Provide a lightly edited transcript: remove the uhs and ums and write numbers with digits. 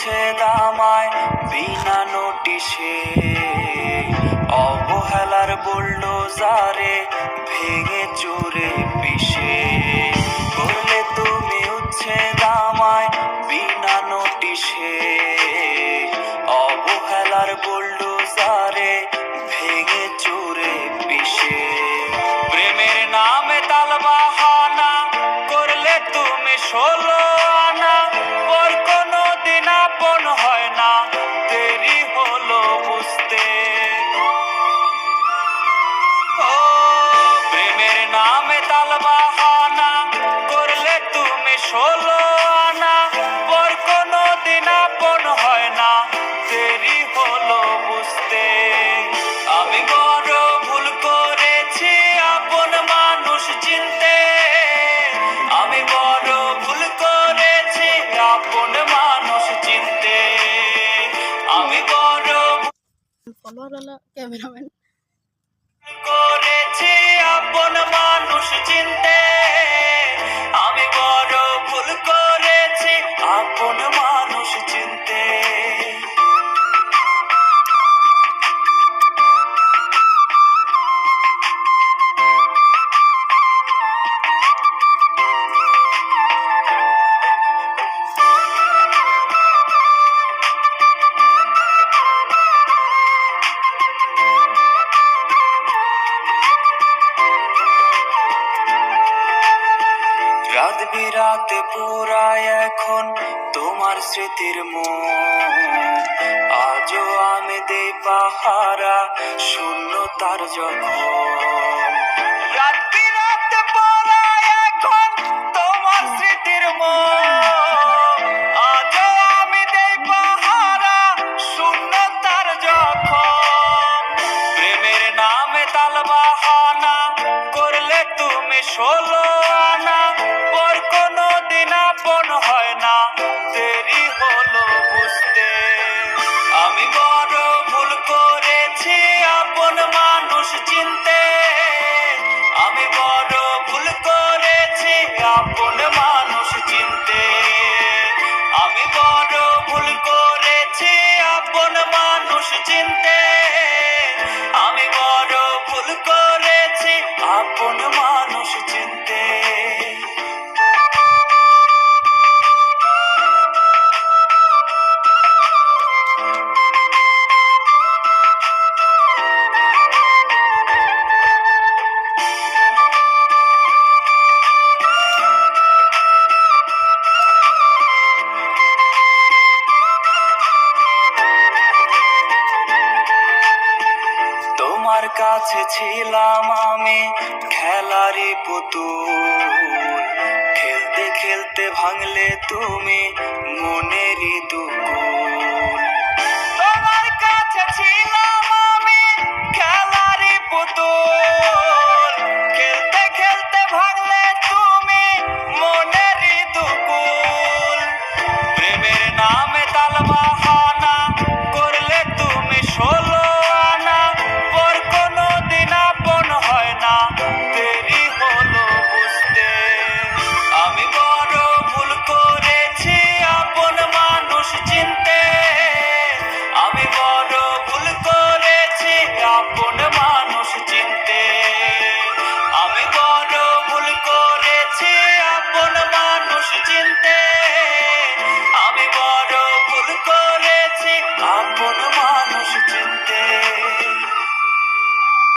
উচ্ছেদ আমায় বিনা নোটিশে, অবহেলার বুলডোজারে ভেঙে চুরে পিষে। করলে তুমি উচ্ছেদ আমায় বিনা নোটিশে, অবহেলার বুলডোজারে ভেঙে চুরে পিষে। প্রেমের নামে তালবাহানা করলে তুমি 16 আনা, পর কোনো দিন আপন হয় না, দেরি হলো বুঝতে। ও প্রেমের নামে তালবাহানা করলে তুমি 16 আনা, পর কোনো দিন আপন হয় না, দেরি হলো বুঝতে। আমি বড় ভুল করেছি আপন মানুষ চিনতে, আমি বড় ভুল করেছি আপন মানুষ চিনতে, আমি বড় ক্যামেরাম্যান করেছি আপন মানুষ চিনতে, আমি বড় ভুল করেছি আপন মানুষ চিনতে। রাত বিরাতে পুরায় এখন তোমার স্মৃতির মুখ, আজও আমি দেই পাহারা শূন্যতার যখন। রাত বিরাতে পুরায় এখন তোমার স্মৃতির মুখ, আজও আমি দেই পাহারা শূন্যতার যখন। প্রেমের নামে তালবাহানা করলে তুমি 16 আনা, পর কোনো দিন আপন হয় না, দেরি হলো বুঝতে। আমি বড় ভুল করেছি আপন মানুষ চিনতে, আমি বড় ভুল করেছি আপন মানুষ চিনতে, আমি বড় ভুল করেছি আপন মানুষ চিনতে, আমি বড় ভুল করেছি আপন মানুষ চিনতে। তোমার কাছে ছিলাম আমি খেলারই পুতুল, খেলতে খেলতে ভাঙলে তুমি মনে